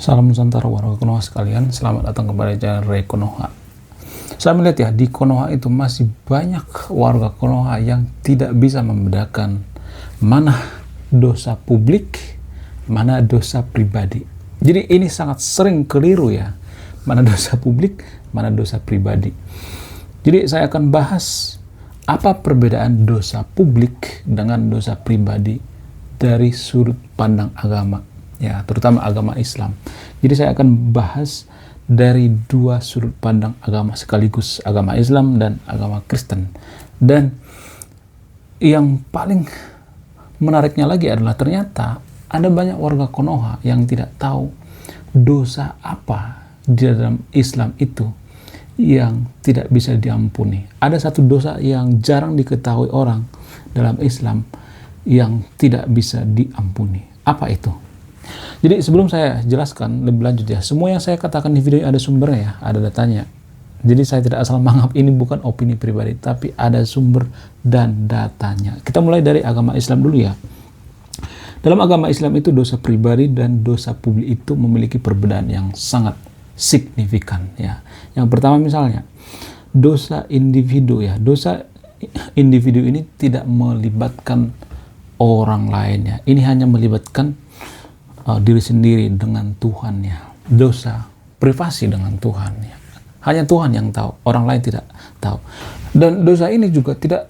Salam Nusantara warga Konoha sekalian, selamat datang kembali di channel Ray Konoha. Saya melihat ya, di Konoha itu masih banyak warga Konoha yang tidak bisa membedakan mana dosa publik, mana dosa pribadi. Jadi ini sangat sering keliru ya, mana dosa publik, mana dosa pribadi. Jadi saya akan bahas apa perbedaan dosa publik dengan dosa pribadi dari sudut pandang agama. Ya, terutama agama Islam. Jadi saya akan bahas dari dua sudut pandang agama sekaligus, agama Islam dan agama Kristen. Dan yang paling menariknya lagi adalah ternyata ada banyak warga Konoha yang tidak tahu dosa apa di dalam Islam itu yang tidak bisa diampuni. Ada satu dosa yang jarang diketahui orang dalam Islam yang tidak bisa diampuni. Apa itu? Jadi sebelum saya jelaskan lebih lanjut ya, semua yang saya katakan di video ini ada sumbernya ya, ada datanya. Jadi saya tidak asal menganggap ini bukan opini pribadi, tapi ada sumber dan datanya. Kita mulai dari agama Islam dulu ya. Dalam agama Islam itu dosa pribadi dan dosa publik itu memiliki perbedaan yang sangat signifikan ya. Yang pertama misalnya, dosa individu ya. Dosa individu ini tidak melibatkan orang lain ya. Ini hanya melibatkan diri sendiri dengan Tuhan ya. Dosa privasi dengan Tuhan ya. Hanya Tuhan yang tahu, orang lain tidak tahu. Dan dosa ini juga tidak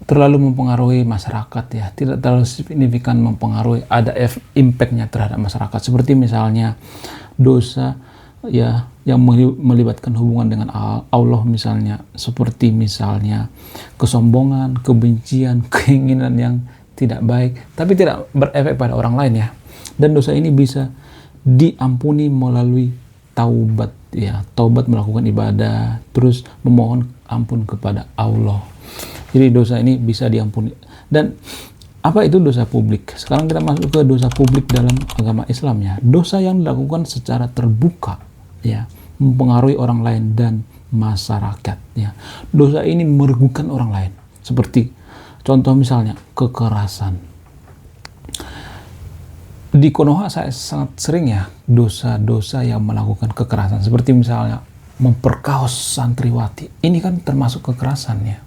terlalu mempengaruhi masyarakat ya, tidak terlalu signifikan mempengaruhi, ada impact-nya terhadap masyarakat. Seperti misalnya dosa ya yang melibatkan hubungan dengan Allah misalnya, seperti misalnya kesombongan, kebencian, keinginan yang tidak baik, tapi tidak berefek pada orang lain ya. Dan dosa ini bisa diampuni melalui taubat ya, taubat melakukan ibadah, terus memohon ampun kepada Allah. Jadi dosa ini bisa diampuni. Dan apa itu dosa publik? Sekarang kita masuk ke dosa publik dalam agama Islam ya. Dosa yang dilakukan secara terbuka ya, mempengaruhi orang lain dan masyarakat ya. Dosa ini merugikan orang lain. Seperti contoh misalnya kekerasan. Di Konoha saya sangat sering ya dosa-dosa yang melakukan kekerasan, seperti misalnya memperkaos santriwati. Ini kan termasuk kekerasan ya.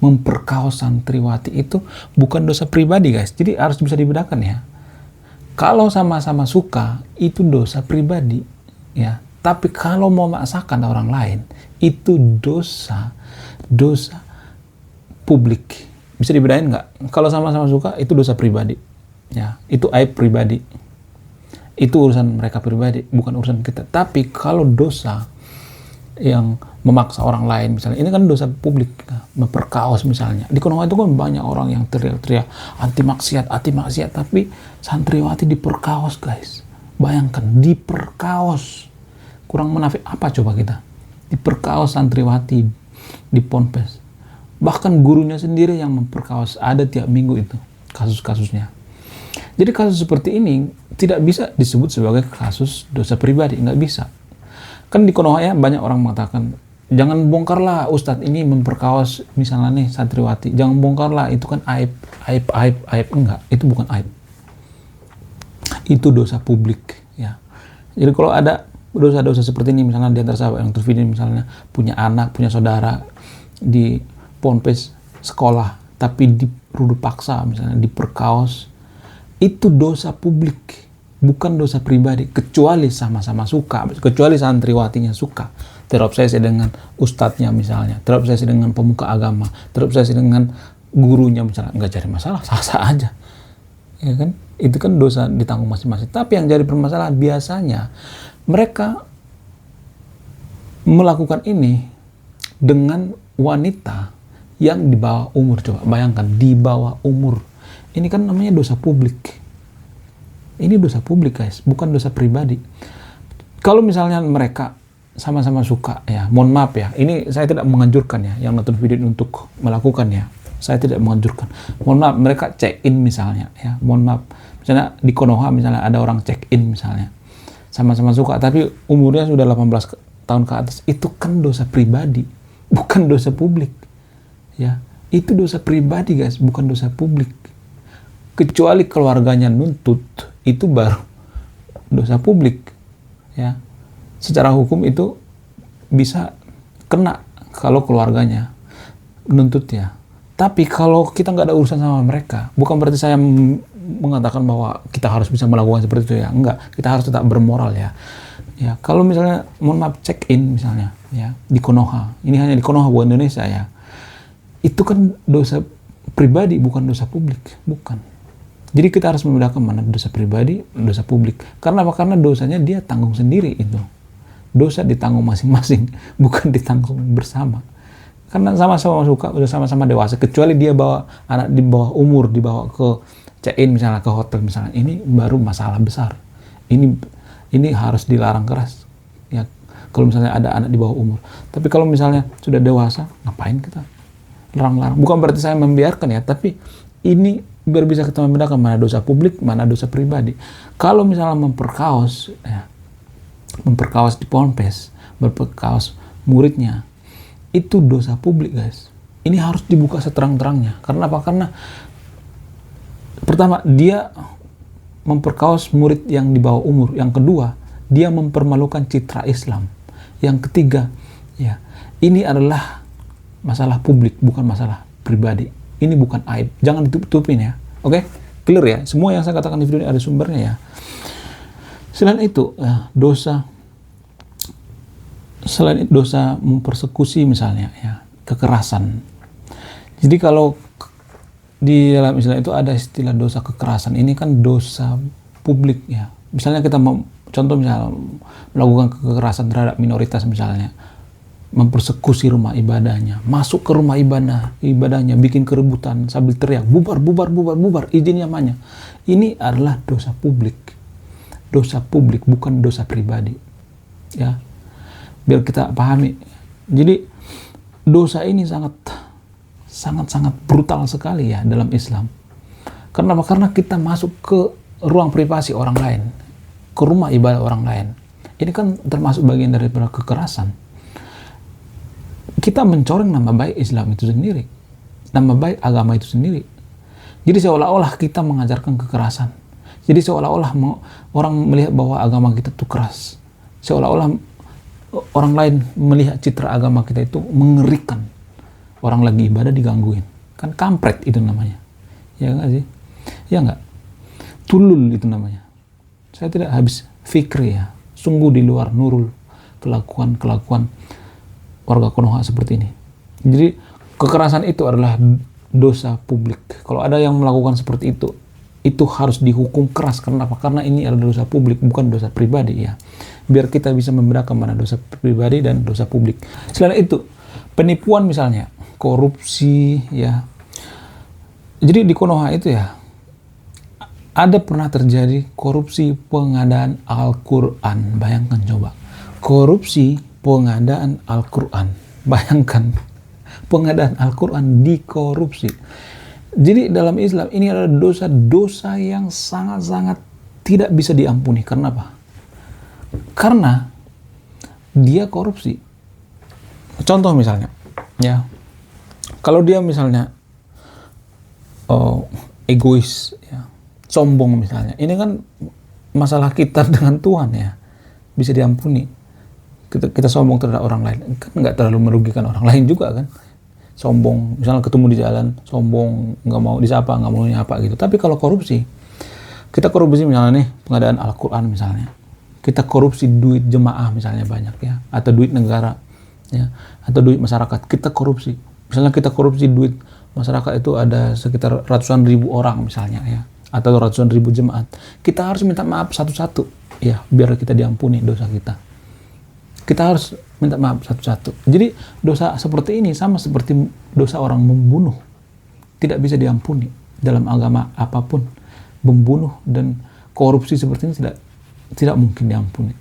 Memperkaos santriwati itu bukan dosa pribadi guys, jadi harus bisa dibedakan ya. Kalau sama-sama suka itu dosa pribadi ya, tapi kalau mau memaksakan orang lain itu dosa publik. Bisa dibedain nggak? Kalau sama-sama suka itu dosa pribadi. Ya, itu aib pribadi. Itu urusan mereka pribadi, bukan urusan kita. Tapi kalau dosa yang memaksa orang lain misalnya, ini kan dosa publik, memperkaos misalnya. Di Konoha itu kan banyak orang yang teriak-teriak anti maksiat, tapi santriwati diperkaos guys. Bayangkan, diperkaos. Kurang menafik apa coba kita? Diperkaos santriwati di ponpes. Bahkan gurunya sendiri yang memperkaos, ada tiap minggu itu kasus-kasusnya. Jadi kasus seperti ini tidak bisa disebut sebagai kasus dosa pribadi, nggak bisa. Kan di Konoha ya banyak orang mengatakan, jangan bongkarlah Ustadz ini memperkaos misalnya nih santriwati, jangan bongkarlah, itu kan aib. Enggak, itu bukan aib. Itu dosa publik ya. Jadi kalau ada dosa-dosa seperti ini, misalnya di antara sahabat yang tervideo misalnya punya anak, punya saudara di ponpes sekolah, tapi dirudu paksa misalnya, diperkaos, itu dosa publik, bukan dosa pribadi, kecuali sama-sama suka, kecuali santriwatinya suka, terobsesi dengan ustadznya misalnya, terobsesi dengan pemuka agama, terobsesi dengan gurunya misalnya, nggak cari masalah, sah-sah aja, ya kan? Itu kan dosa ditanggung masing-masing. Tapi yang jadi permasalahan biasanya mereka melakukan ini dengan wanita yang di bawah umur. Coba bayangkan, di bawah umur. Ini kan namanya dosa publik. Ini dosa publik guys, bukan dosa pribadi. Kalau misalnya mereka sama-sama suka ya, mohon maaf ya, ini saya tidak menganjurkan ya yang nonton video ini untuk melakukan ya. Saya tidak menganjurkan. Mohon maaf, mereka check-in misalnya ya. Mohon maaf. Misalnya di Konoha misalnya ada orang check-in misalnya. Sama-sama suka tapi umurnya sudah 18 tahun ke atas. Itu kan dosa pribadi, bukan dosa publik. Ya, itu dosa pribadi guys, bukan dosa publik. Kecuali keluarganya nuntut, itu baru dosa publik, ya. Secara hukum itu bisa kena kalau keluarganya menuntut ya. Tapi kalau kita nggak ada urusan sama mereka, bukan berarti saya mengatakan bahwa kita harus bisa melakukan seperti itu ya. Enggak, kita harus tetap bermoral ya. Ya, kalau misalnya mohon maaf check in misalnya ya di Konoha, ini hanya di Konoha bukan Indonesia ya. Itu kan dosa pribadi bukan dosa publik, bukan. Jadi kita harus membedakan mana dosa pribadi, dosa publik. Karena apa? Karena dosanya dia tanggung sendiri itu. Dosa ditanggung masing-masing, bukan ditanggung bersama. Karena sama-sama suka, udah sama-sama dewasa. Kecuali dia bawa anak di bawah umur, dibawa ke check-in misalnya, ke hotel misalnya. Ini baru masalah besar. Ini harus dilarang keras. Ya, kalau misalnya ada anak di bawah umur. Tapi kalau misalnya sudah dewasa, ngapain kita larang-larang? Bukan berarti saya membiarkan ya, tapi ini biar bisa kita membedakan mana dosa publik, mana dosa pribadi. Kalau misalnya memperkaos, ya, memperkaos di ponpes, memperkaos muridnya, itu dosa publik guys. Ini harus dibuka seterang-terangnya. Karena apa? Karena pertama, dia memperkaos murid yang di bawah umur. Yang kedua, dia mempermalukan citra Islam. Yang ketiga, ya, ini adalah masalah publik, bukan masalah pribadi. Ini bukan aib. Jangan ditutup-tutupin ya. Oke? Clear ya? Semua yang saya katakan di video ini ada sumbernya ya. Selain itu, dosa mempersekusi misalnya ya, kekerasan. Jadi kalau di dalam Islam itu ada istilah dosa kekerasan. Ini kan dosa publik ya. Misalnya kita contoh misalnya melakukan kekerasan terhadap minoritas misalnya, mempersekusi rumah ibadahnya, masuk ke rumah ibadahnya, bikin keributan sambil teriak bubar, izinnya mana? Ini adalah dosa publik. Dosa publik, bukan dosa pribadi. Ya. Biar kita pahami. Jadi dosa ini sangat brutal sekali ya dalam Islam. Karena apa? Karena kita masuk ke ruang privasi orang lain, ke rumah ibadah orang lain. Ini kan termasuk bagian daripada kekerasan. Kita mencoreng nama baik Islam itu sendiri, nama baik agama itu sendiri. Jadi seolah-olah kita mengajarkan kekerasan. Jadi seolah-olah orang melihat bahwa agama kita itu keras. Seolah-olah orang lain melihat citra agama kita itu mengerikan. Orang lagi ibadah digangguin. Kan kampret itu namanya. Ya nggak sih? Ya nggak? Tulul itu namanya. Saya tidak habis fikri ya. Sungguh di luar nurul kelakuan warga Konoha seperti ini. Jadi kekerasan itu adalah dosa publik. Kalau ada yang melakukan seperti itu harus dihukum keras. Karena apa? Karena ini adalah dosa publik, bukan dosa pribadi ya. Biar kita bisa membedakan mana dosa pribadi dan dosa publik. Selain itu, penipuan misalnya, korupsi ya. Jadi di Konoha itu ya, ada pernah terjadi korupsi pengadaan Al-Quran. Bayangkan coba. Korupsi pengadaan Al-Quran. Bayangkan, pengadaan Al-Quran dikorupsi. Jadi dalam Islam ini adalah dosa-dosa yang sangat-sangat tidak bisa diampuni. Karena apa? Karena dia korupsi. Contoh misalnya, ya, kalau dia misalnya egois, ya, sombong misalnya, ini kan masalah kita dengan Tuhan ya, bisa diampuni. Kita sombong terhadap orang lain, kan nggak terlalu merugikan orang lain juga kan. Sombong, misalnya ketemu di jalan, sombong, nggak mau disapa, nggak mau nyapa gitu. Tapi kalau korupsi, kita korupsi misalnya nih, pengadaan Al-Quran misalnya. Kita korupsi duit jemaah misalnya banyak ya, atau duit negara ya, atau duit masyarakat. Kita korupsi. Misalnya kita korupsi duit masyarakat itu ada sekitar ratusan ribu orang misalnya ya, atau ratusan ribu jemaat. Kita harus minta maaf satu-satu ya, biar kita diampuni dosa kita. Kita harus minta maaf satu-satu. Jadi dosa seperti ini sama seperti dosa orang membunuh. Tidak bisa diampuni dalam agama apapun. Membunuh dan korupsi seperti ini tidak mungkin diampuni.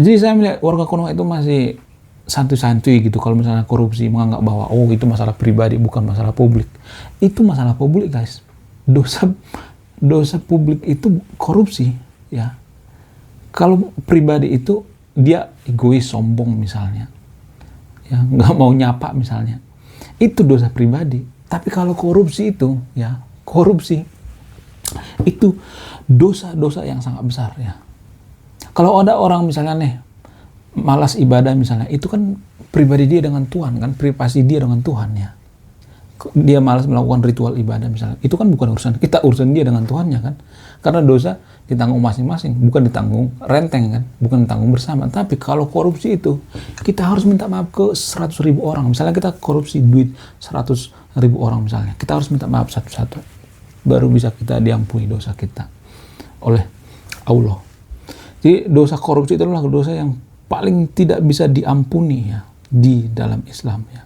Jadi saya melihat warga Konoha itu masih santuy-santuy gitu. Kalau misalnya korupsi, menganggap bahwa itu masalah pribadi bukan masalah publik. Itu masalah publik guys. Dosa publik itu korupsi ya. Kalau pribadi itu dia egois, sombong misalnya, ya nggak mau nyapa misalnya, itu dosa pribadi. Tapi kalau korupsi itu, ya korupsi itu dosa-dosa yang sangat besar ya. Kalau ada orang misalnya nih malas ibadah misalnya, itu kan pribadi dia dengan Tuhan kan, privasi dia dengan Tuhan ya. Dia malas melakukan ritual ibadah misalnya, itu kan bukan urusan kita, urusan dia dengan Tuhannya kan. Karena dosa ditanggung masing-masing, bukan ditanggung renteng kan, bukan ditanggung bersama. Tapi kalau korupsi itu, kita harus minta maaf ke 100.000 orang. Misalnya kita korupsi duit 100.000 orang misalnya, kita harus minta maaf satu-satu. Baru bisa kita diampuni dosa kita oleh Allah. Jadi dosa korupsi itu adalah dosa yang paling tidak bisa diampuni ya di dalam Islam ya.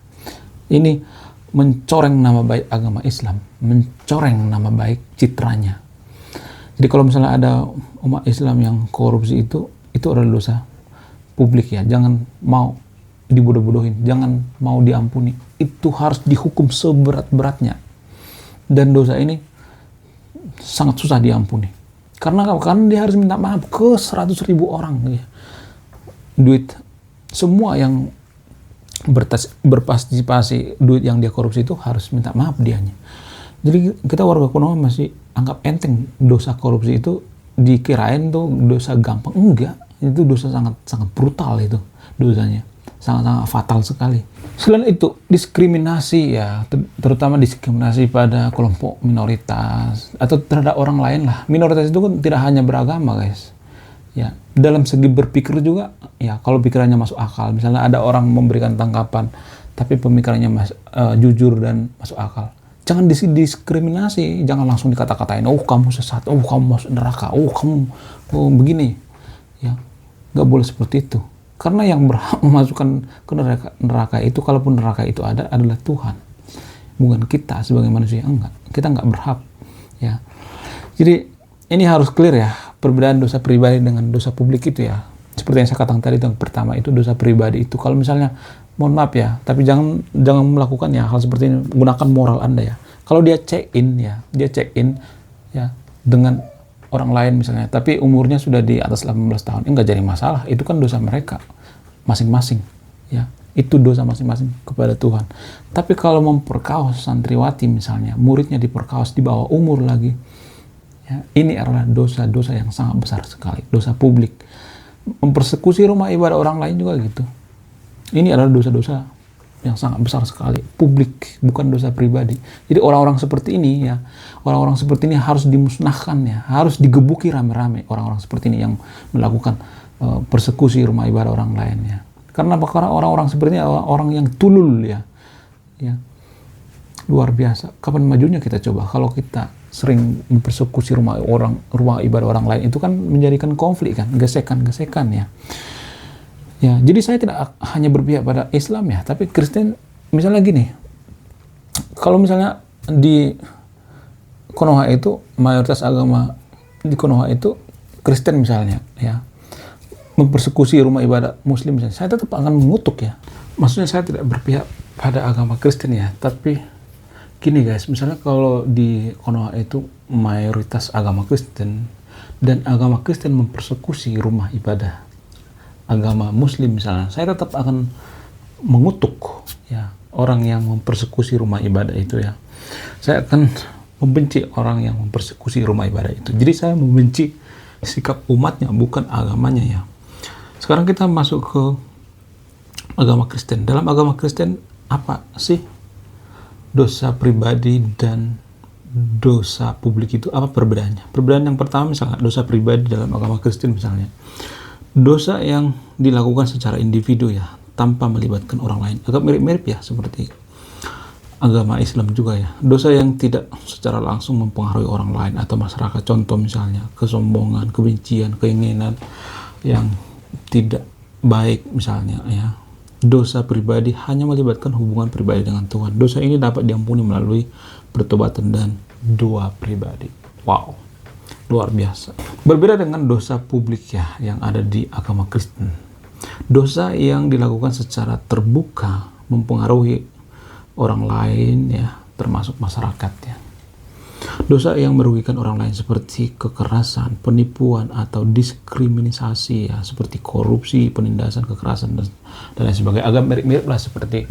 Ini mencoreng nama baik agama Islam, mencoreng nama baik citranya. Jadi kalau misalnya ada umat Islam yang korupsi itu adalah dosa publik ya. Jangan mau dibodoh-bodohin, jangan mau diampuni. Itu harus dihukum seberat-beratnya. Dan dosa ini sangat susah diampuni. Karena dia harus minta maaf ke 100.000 orang ya. Duit semua yang berpartisipasi duit yang dia korupsi itu harus minta maaf dianya. Jadi kita warga Konoha masih anggap enteng dosa korupsi itu, dikirain tuh dosa gampang. Enggak, itu dosa sangat brutal itu dosanya. Sangat fatal sekali. Selain itu, diskriminasi ya, terutama diskriminasi pada kelompok minoritas atau terhadap orang lain lah. Minoritas itu kan tidak hanya beragama, guys. Ya, dalam segi berpikir juga ya, kalau pikirannya masuk akal. Misalnya ada orang memberikan tanggapan tapi pemikirannya jujur dan masuk akal. Jangan diskriminasi, jangan langsung dikata-katain, oh kamu sesat, oh kamu masuk neraka, oh kamu begini. Ya, nggak boleh seperti itu. Karena yang berhak memasukkan ke neraka itu, kalaupun neraka itu ada, adalah Tuhan. Bukan kita sebagai manusia, enggak. Kita nggak berhak. Ya. Jadi ini harus clear ya, perbedaan dosa pribadi dengan dosa publik itu ya. Seperti yang saya katakan tadi, yang pertama itu dosa pribadi itu. Kalau misalnya mohon maaf ya, tapi jangan melakukan ya hal seperti ini, gunakan moral Anda ya. Kalau dia check in ya dengan orang lain misalnya, tapi umurnya sudah di atas 18 tahun, enggak jadi masalah. Itu kan dosa mereka masing-masing ya. Itu dosa masing-masing kepada Tuhan. Tapi kalau memperkaos santriwati misalnya, muridnya diperkaos di bawah umur lagi, ya, ini adalah dosa-dosa yang sangat besar sekali, dosa publik. Mempersekusi rumah ibadah orang lain juga gitu. Ini adalah dosa-dosa yang sangat besar sekali, publik, bukan dosa pribadi. Jadi orang-orang seperti ini ya, orang-orang seperti ini harus dimusnahkan ya, harus digebuki rame-rame orang-orang seperti ini yang melakukan persekusi rumah ibadah orang lain ya. Karena orang-orang seperti ini orang yang tulul ya. Ya. Luar biasa. Kapan majunya kita coba kalau kita sering mempersekusi rumah ibadah orang lain, itu kan menjadikan konflik kan, gesekan-gesekan ya. Ya, jadi saya tidak hanya berpihak pada Islam ya, tapi Kristen misalnya gini. Kalau misalnya di Konoha itu mayoritas agama di Konoha itu Kristen misalnya ya, mempersekusi rumah ibadah Muslim misalnya, saya tetap akan mengutuk ya. Maksudnya saya tidak berpihak pada agama Kristen ya, tapi gini guys, misalnya kalau di Konoha itu mayoritas agama Kristen dan agama Kristen mempersekusi rumah ibadah agama Muslim misalnya, saya tetap akan mengutuk ya orang yang mempersekusi rumah ibadah itu ya. Saya akan membenci orang yang mempersekusi rumah ibadah itu. Jadi saya membenci sikap umatnya, bukan agamanya ya. Sekarang kita masuk ke agama Kristen. Dalam agama Kristen apa sih dosa pribadi dan dosa publik itu, apa perbedaannya? Perbedaan yang pertama misalnya dosa pribadi dalam agama Kristen misalnya, dosa yang dilakukan secara individu ya, tanpa melibatkan orang lain. Agak mirip-mirip ya seperti agama Islam juga ya. Dosa yang tidak secara langsung mempengaruhi orang lain atau masyarakat. Contoh misalnya kesombongan, kebencian, keinginan yang tidak baik misalnya ya. Dosa pribadi hanya melibatkan hubungan pribadi dengan Tuhan. Dosa ini dapat diampuni melalui pertobatan dan doa pribadi. Wow, luar biasa. Berbeda dengan dosa publik ya yang ada di agama Kristen. Dosa yang dilakukan secara terbuka mempengaruhi orang lain ya, termasuk masyarakat ya. Dosa yang merugikan orang lain seperti kekerasan, penipuan atau diskriminasi ya, seperti korupsi, penindasan, kekerasan dan lain sebagainya. Agak mirip-mirip lah seperti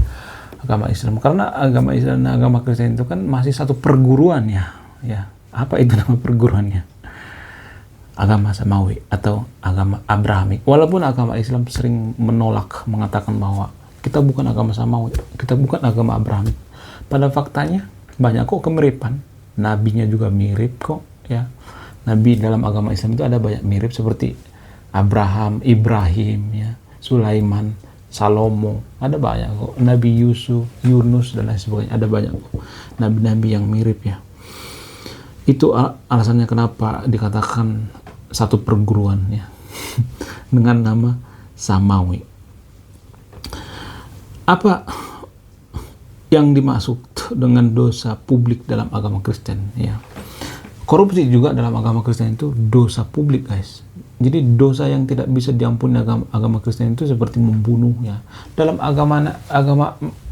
agama Islam. Karena agama Islam dan agama Kristen itu kan masih satu perguruan ya. Ya, apa itu nama perguruannya? agama samawi atau agama Abrahamik. Walaupun agama Islam sering menolak, mengatakan bahwa kita bukan agama samawi, kita bukan agama Abrahamik. Pada faktanya banyak kok kemiripan. Nabinya juga mirip kok, ya. Nabi dalam agama Islam itu ada banyak mirip, seperti Abraham, Ibrahim, ya, Sulaiman, Salomo, ada banyak kok. Nabi Yusuf, Yunus, dan lain sebagainya, ada banyak kok nabi-nabi yang mirip, ya. Itu alasannya kenapa dikatakan satu perguruan, ya, dengan nama Samawi. Apa yang dimaksud dengan dosa publik dalam agama Kristen, ya? Korupsi juga dalam agama Kristen itu dosa publik, guys. Jadi dosa yang tidak bisa diampuni agama Kristen itu seperti membunuh, ya. Dalam agama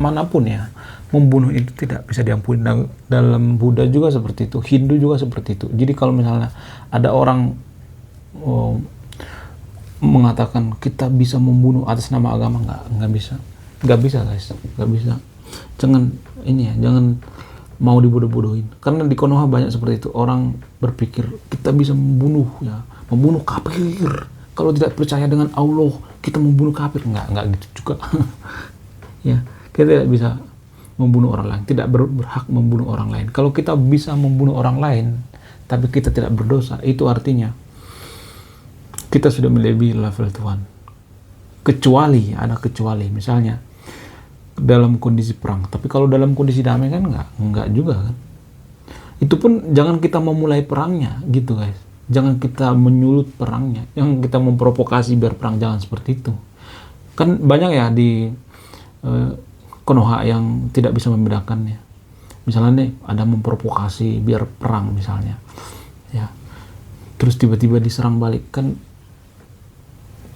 manapun, ya, membunuh itu tidak bisa diampuni. Dalam Buddha juga seperti itu, Hindu juga seperti itu. Jadi kalau misalnya ada orang mengatakan kita bisa membunuh atas nama agama, nggak bisa guys, nggak bisa. Jangan jangan mau dibodoh-bodohin, karena di Konoha banyak seperti itu. Orang berpikir kita bisa membunuh, ya, membunuh kafir. Kalau tidak percaya dengan Allah, kita membunuh kafir. Nggak gitu juga. Ya, kita tidak bisa membunuh orang lain, tidak berhak membunuh orang lain. Kalau kita bisa membunuh orang lain tapi kita tidak berdosa, itu artinya kita sudah melebihi level Tuhan. Ada kecuali misalnya dalam kondisi perang, tapi kalau dalam kondisi damai kan enggak juga kan. Itu pun jangan kita memulai perangnya gitu, guys. Jangan kita menyulut perangnya, jangan kita memprovokasi biar perang, jangan seperti itu. Kan banyak ya di Konoha yang tidak bisa membedakannya. Misalnya nih ada memprovokasi biar perang misalnya, ya, terus tiba-tiba diserang balik, kan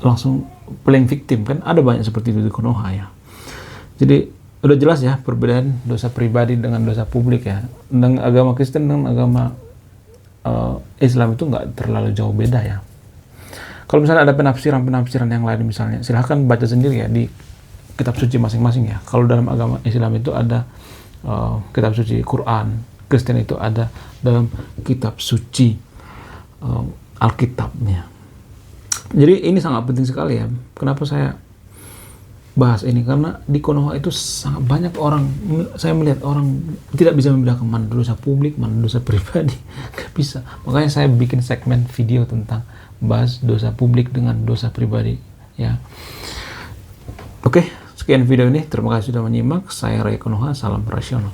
langsung playing victim, kan ada banyak seperti itu di Konoha, ya. Jadi udah jelas ya perbedaan dosa pribadi dengan dosa publik, ya. Dan agama Kristen dan agama Islam itu nggak terlalu jauh beda, ya. Kalau misalnya ada penafsiran yang lain misalnya, silahkan baca sendiri ya di kitab suci masing-masing, ya. Kalau dalam agama Islam itu ada kitab suci Quran, Kristen itu ada dalam kitab suci Alkitabnya. Jadi ini sangat penting sekali, ya. Kenapa saya bahas ini? Karena di Konoha itu sangat banyak orang, saya melihat orang tidak bisa membedakan mana dosa publik, mana dosa pribadi. Gak bisa. Makanya saya bikin segmen video tentang bahas dosa publik dengan dosa pribadi, ya. Oke, sekian video ini. Terima kasih sudah menyimak. Saya Ray Konoha, salam rasional.